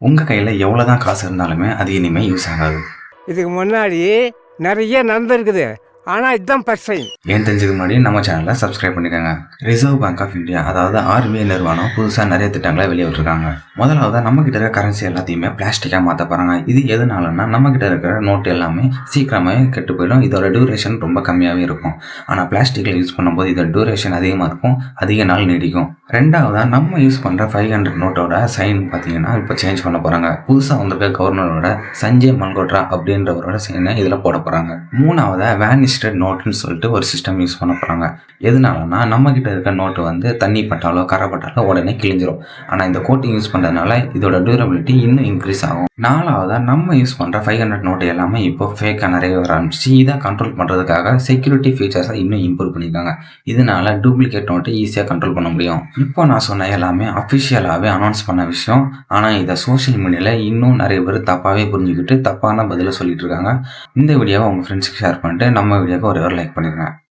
உங்க கையில எவ்வளோதான் காசு இருந்தாலுமே அது இனிமே யூஸ் ஆகாது. இதுக்கு முன்னாடி நிறைய நடந்திருக்குது, ஆனால் இதுதான் பிரச்சனை. ஏன் தெரிஞ்சதுக்கு முன்னாடி நம்ம சேனலை சப்ஸ்கிரைப் பண்ணிக்கோங்க. ரிசர்வ் பேங்க் ஆஃப் இந்தியா, அதாவது RBI நிறுவனம் புதுசாக நிறைய திட்டங்களை வெளியே விட்டுருக்காங்க. முதலாவது நம்ம கிட்ட இருக்கிற கரன்சி எல்லாத்தையுமே பிளாஸ்டிக்காக மாற்ற போகிறாங்க. இது எதனாலன்னா நம்ம கிட்ட இருக்கிற நோட்டு எல்லாமே சீக்கிரமாகவே கெட்டு போயிடும். இதோட டியூரேஷன் ரொம்ப கம்மியாகவே இருக்கும். ஆனால் பிளாஸ்டிக்கில் யூஸ் பண்ணும்போது இதோட டியூரேஷன் அதிகமாக இருக்கும், அதிக நாள் நீடிக்கும். ரெண்டாவதாக நம்ம யூஸ் பண்ணுற 500 நோட்டோட சைன் பார்த்தீங்கன்னா இப்போ சேஞ்ச் பண்ண போகிறாங்க. புதுசாக வந்திருக்க கவர்னரோட சஞ்சய் மல்கோட்ரா அப்படின்றவரோட சைனை இதில் போட போகிறாங்க. மூணாவதாக வேனிஸ்டட் நோட்டுன்னு சொல்லிட்டு ஒரு சிஸ்டம் யூஸ் பண்ண போகிறாங்க. எதனாலனா நம்ம கிட்ட இருக்க நோட்டு வந்து தண்ணி பட்டாலோ கரை பட்டாலோ உடனே கிழிஞ்சிரும். ஆனால் இந்த கோட்டிங் யூஸ் பண்ணுறதுனால இதோட டியூரபிலிட்டி இன்னும் இன்க்ரீஸ் ஆகும். நாலாவதாக நம்ம யூஸ் பண்ணுற 500 நோட்டு எல்லாமே இப்போ ஃபேக்காக நிறைய வர ஆரம்பிச்சு. இதை கண்ட்ரோல் பண்ணுறதுக்காக செக்யூரிட்டி ஃபீச்சர்ஸை இன்னும் இம்ப்ரூவ் பண்ணியிருக்காங்க. இதனால டூப்ளிகேட் நோட்டு ஈஸியாக கண்ட்ரோல் பண்ண முடியும். இப்போ நான் சொன்ன எல்லாமே அஃபிஷியலாகவே அனௌன்ஸ் பண்ண விஷயம். ஆனால் இதை சோஷியல் மீடியாவில் இன்னும் நிறைய பேர் தப்பாகவே புரிஞ்சுக்கிட்டு தப்பான பதிலை சொல்லிட்டு இருக்காங்க. இந்த வீடியோவை உங்கள் ஃப்ரெண்ட்ஸுக்கு ஷேர் பண்ணிட்டு நம்ம வீடியோக்கு ஒரு லைக் பண்ணிடுங்க.